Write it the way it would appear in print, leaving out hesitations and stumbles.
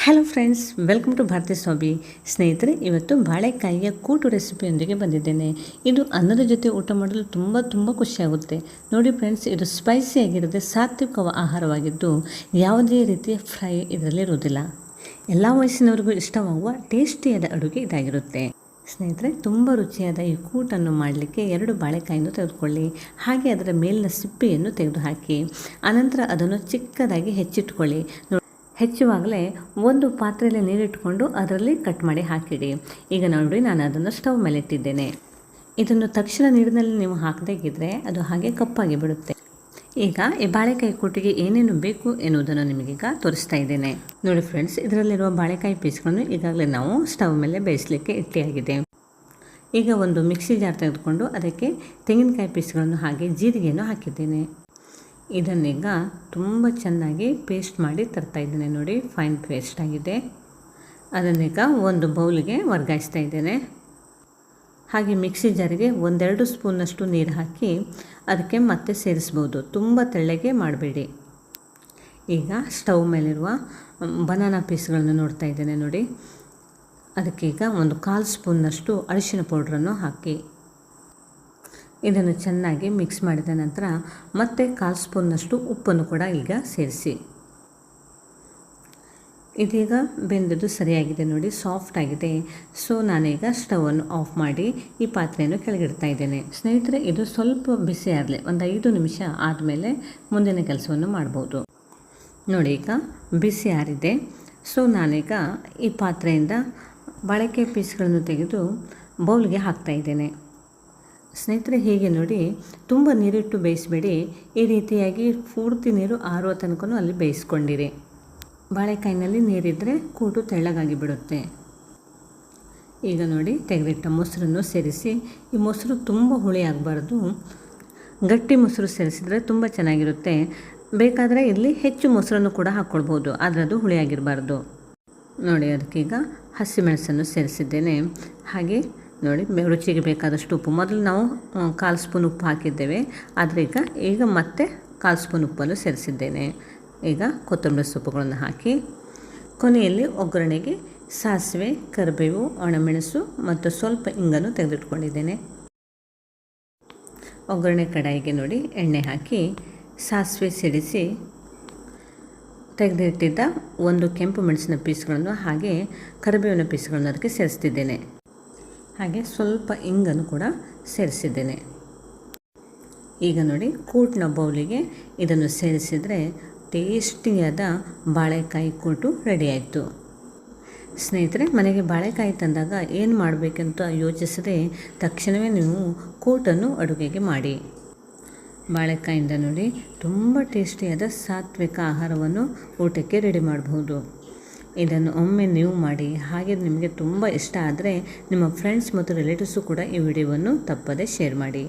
Hello friends, welcome to Bharathi ಸ್ವಾಬಿ. ಸ್ನೇಹಿತರೆ, ಇವತ್ತು ಬಾಳೆಕಾಯಿಯ ಕೂಟು ರೆಸಿಪಿಯೊಂದಿಗೆ ಬಂದಿದ್ದೇನೆ. ಇದು ಅನ್ನದ ಜೊತೆ ಊಟ ಮಾಡಲು ತುಂಬ ಖುಷಿಯಾಗುತ್ತೆ. ನೋಡಿ ಫ್ರೆಂಡ್ಸ್, ಇದು ಸ್ಪೈಸಿಯಾಗಿರದೆ ಸಾತ್ವಿಕ ಆಹಾರವಾಗಿದ್ದು ಯಾವುದೇ ರೀತಿಯ ಫ್ರೈ ಇದರಲ್ಲಿ ಇರುವುದಿಲ್ಲ. ಎಲ್ಲ ವಯಸ್ಸಿನವರಿಗೂ ಇಷ್ಟವಾಗುವ ಟೇಸ್ಟಿಯಾದ ಅಡುಗೆ ಇದಾಗಿರುತ್ತೆ. ಸ್ನೇಹಿತರೆ, ತುಂಬ ರುಚಿಯಾದ ಈ ಕೂಟನ್ನು ಮಾಡಲಿಕ್ಕೆ 2 ಬಾಳೆಕಾಯಿಯನ್ನು ತೆಗೆದುಕೊಳ್ಳಿ. ಹಾಗೆ ಅದರ ಮೇಲಿನ ಸಿಪ್ಪೆಯನ್ನು ತೆಗೆದುಹಾಕಿ ಅನಂತರ ಅದನ್ನು ಚಿಕ್ಕದಾಗಿ ಹೆಚ್ಚಿಟ್ಕೊಳ್ಳಿ. ಹೆಚ್ಚುವಾಗಲೇ ಒಂದು ಪಾತ್ರೆಯಲ್ಲಿ ನೀರಿಟ್ಕೊಂಡು ಅದರಲ್ಲಿ ಕಟ್ ಮಾಡಿ ಹಾಕಿಡಿ. ಈಗ ನೋಡಿ, ನಾನು ಅದನ್ನು ಸ್ಟವ್ ಮೇಲೆ ಇಟ್ಟಿದ್ದೇನೆ. ಇದನ್ನು ತಕ್ಷಣ ನೀರಿನಲ್ಲಿ ನೀವು ಹಾಕದೇಗಿದ್ರೆ ಅದು ಹಾಗೆ ಕಪ್ಪಾಗಿ ಬಿಡುತ್ತೆ. ಈಗ ಈ ಬಾಳೆಕಾಯಿ ಕೂಟಿಗೆ ಏನೇನು ಬೇಕು ಎನ್ನುವುದನ್ನು ನಿಮಗೀಗ ತೋರಿಸ್ತಾ ಇದ್ದೇನೆ. ನೋಡಿ ಫ್ರೆಂಡ್ಸ್, ಇದರಲ್ಲಿರುವ ಬಾಳೆಕಾಯಿ ಪೀಸ್ಗಳನ್ನು ಈಗಾಗಲೇ ನಾವು ಸ್ಟವ್ ಮೇಲೆ ಬೇಯಿಸಲಿಕ್ಕೆ ಇಟ್ಟಿಯಾಗಿದೆ. ಈಗ ಒಂದು ಮಿಕ್ಸಿ ಜಾರ್ ತೆಗೆದುಕೊಂಡು ಅದಕ್ಕೆ ತೆಂಗಿನಕಾಯಿ ಪೀಸ್ಗಳನ್ನು ಹಾಗೆ ಜೀರಿಗೆಯನ್ನು ಹಾಕಿದ್ದೇನೆ. ಇದನ್ನೀಗ ತುಂಬ ಚೆನ್ನಾಗಿ ಪೇಸ್ಟ್ ಮಾಡಿ ತರ್ತಾ ಇದ್ದೇನೆ. ನೋಡಿ, ಫೈನ್ ಪೇಸ್ಟ್ ಆಗಿದೆ. ಅದನ್ನೀಗ ಒಂದು ಬೌಲಿಗೆ ವರ್ಗಾಯಿಸ್ತಾ ಇದ್ದೇನೆ. ಹಾಗೆ ಮಿಕ್ಸಿ ಜಾರಿಗೆ 1-2 ಸ್ಪೂನಷ್ಟು ನೀರು ಹಾಕಿ ಅದಕ್ಕೆ ಮತ್ತೆ ಸೇರಿಸ್ಬೋದು. ತುಂಬ ತೆಳ್ಳಗೆ ಮಾಡಬೇಡಿ. ಈಗ ಸ್ಟವ್ ಮೇಲಿರುವ ಬನಾನಾ ಪೀಸ್ಗಳನ್ನು ನೋಡ್ತಾ ಇದ್ದೇನೆ. ನೋಡಿ, ಅದಕ್ಕೀಗ 1/4 ಸ್ಪೂನ್ನಷ್ಟು ಅರಿಶಿನ ಪೌಡ್ರನ್ನು ಹಾಕಿ ಇದನ್ನು ಚೆನ್ನಾಗಿ ಮಿಕ್ಸ್ ಮಾಡಿದ ನಂತರ ಮತ್ತೆ 1/4 ಸ್ಪೂನ್ನಷ್ಟು ಉಪ್ಪನ್ನು ಕೂಡ ಈಗ ಸೇರಿಸಿ. ಇದೀಗ ಬೆಂದದ್ದು ಸರಿಯಾಗಿದೆ. ನೋಡಿ, ಸಾಫ್ಟ್ ಆಗಿದೆ. ಸೊ ನಾನೀಗ ಸ್ಟವನ್ನು ಆಫ್ ಮಾಡಿ ಈ ಪಾತ್ರೆಯನ್ನು ಕೆಳಗಿಡ್ತಾ ಇದ್ದೇನೆ. ಸ್ನೇಹಿತರೆ, ಇದು ಸ್ವಲ್ಪ ಬಿಸಿ ಆಗಲಿ. ಒಂದು 5 ನಿಮಿಷ ಆದಮೇಲೆ ಮುಂದಿನ ಕೆಲಸವನ್ನು ಮಾಡ್ಬೋದು. ನೋಡಿ, ಈಗ ಬಿಸಿ ಆರಿದೆ. ಸೊ ನಾನೀಗ ಈ ಪಾತ್ರೆಯಿಂದ ಬಾಳೆಕಾಯಿ ಪೀಸ್ಗಳನ್ನು ತೆಗೆದು ಬೌಲ್ಗೆ ಹಾಕ್ತಾ ಇದ್ದೇನೆ. ಸ್ನೇಹಿತರೆ, ಹೀಗೆ ನೋಡಿ, ತುಂಬ ನೀರಿಟ್ಟು ಬೇಯಿಸಬೇಡಿ. ಈ ರೀತಿಯಾಗಿ ಪೂರ್ತಿ ನೀರು ಆರುವ ತನಕ ಅಲ್ಲಿ ಬೇಯಿಸ್ಕೊಂಡಿರಿ. ಬಾಳೆಕಾಯಿನಲ್ಲಿ ನೀರಿದ್ದರೆ ಕೂಟು ತೆಳ್ಳಗಾಗಿ ಬಿಡುತ್ತೆ. ಈಗ ನೋಡಿ, ತೆಗೆದಿಟ್ಟ ಮೊಸರನ್ನು ಸೇರಿಸಿ. ಈ ಮೊಸರು ತುಂಬ ಹುಳಿ ಆಗಬಾರ್ದು. ಗಟ್ಟಿ ಮೊಸರು ಸೇರಿಸಿದರೆ ತುಂಬ ಚೆನ್ನಾಗಿರುತ್ತೆ. ಬೇಕಾದರೆ ಇಲ್ಲಿ ಹೆಚ್ಚು ಮೊಸರನ್ನು ಕೂಡ ಹಾಕ್ಕೊಳ್ಬೋದು, ಆದರೆ ಅದು ಹುಳಿಯಾಗಿರಬಾರ್ದು. ನೋಡಿ, ಅದಕ್ಕೀಗ ಹಸಿಮೆಣಸನ್ನು ಸೇರಿಸಿದ್ದೇನೆ. ಹಾಗೆ ನೋಡಿ, ರುಚಿಗೆ ಬೇಕಾದಷ್ಟು ಉಪ್ಪು. ಮೊದಲು ನಾವು 1/4 ಸ್ಪೂನ್ ಉಪ್ಪು ಹಾಕಿದ್ದೇವೆ, ಆದರೆ ಈಗ ಮತ್ತೆ 1/4 ಸ್ಪೂನ್ ಉಪ್ಪನ್ನು ಸೇರಿಸಿದ್ದೇನೆ. ಈಗ ಕೊತ್ತಂಬರಿ ಸೊಪ್ಪುಗಳನ್ನು ಹಾಕಿ ಕೊನೆಯಲ್ಲಿ ಒಗ್ಗರಣೆಗೆ ಸಾಸಿವೆ, ಕರಿಬೇವು, ಒಣಮೆಣಸು ಮತ್ತು ಸ್ವಲ್ಪ ಇಂಗನ್ನು ತೆಗೆದಿಟ್ಕೊಂಡಿದ್ದೇನೆ. ಒಗ್ಗರಣೆ ಕಡಾಯಿಗೆ ನೋಡಿ ಎಣ್ಣೆ ಹಾಕಿ ಸಾಸಿವೆ ಸಿಡಿಸಿ ತೆಗೆದಿಟ್ಟಿದ್ದ 1 ಕೆಂಪು ಮೆಣಸಿನ ಪೀಸ್ಗಳನ್ನು ಹಾಗೆ ಕರಿಬೇವಿನ ಪೀಸ್ಗಳನ್ನು ಅದಕ್ಕೆ ಸೇರಿಸ್ತಿದ್ದೇನೆ. ಹಾಗೆ ಸ್ವಲ್ಪ ಇಂಗನ್ನು ಕೂಡ ಸೇರಿಸಿದ್ದೇನೆ. ಈಗ ನೋಡಿ, ಕೂಟಿನ ಬೌಲಿಗೆ ಇದನ್ನು ಸೇರಿಸಿದರೆ ಟೇಸ್ಟಿಯಾದ ಬಾಳೆಕಾಯಿ ಕೂಟು ರೆಡಿ ಆಯಿತು. ಸ್ನೇಹಿತರೆ, ಮನೆಗೆ ಬಾಳೆಕಾಯಿ ತಂದಾಗ ಏನು ಮಾಡಬೇಕಂತ ಯೋಚಿಸದೆ ತಕ್ಷಣವೇ ನೀವು ಕೂಟನ್ನು ಅಡುಗೆಗೆ ಮಾಡಿ. ಬಾಳೆಕಾಯಿಂದ ನೋಡಿ, ತುಂಬ ಟೇಸ್ಟಿಯಾದ ಸಾತ್ವಿಕ ಆಹಾರವನ್ನು ಊಟಕ್ಕೆ ರೆಡಿ ಮಾಡಬಹುದು. ಇದನ್ನು ಒಮ್ಮೆ ನೀವು ಮಾಡಿ. ಹಾಗೆ ನಿಮಗೆ ತುಂಬ ಇಷ್ಟ ಆದರೆ ನಿಮ್ಮ ಫ್ರೆಂಡ್ಸ್ ಮತ್ತು ರಿಲೇಟಿವ್ಸು ಕೂಡ ಈ ವಿಡಿಯೋವನ್ನು ತಪ್ಪದೆ ಶೇರ್ ಮಾಡಿ.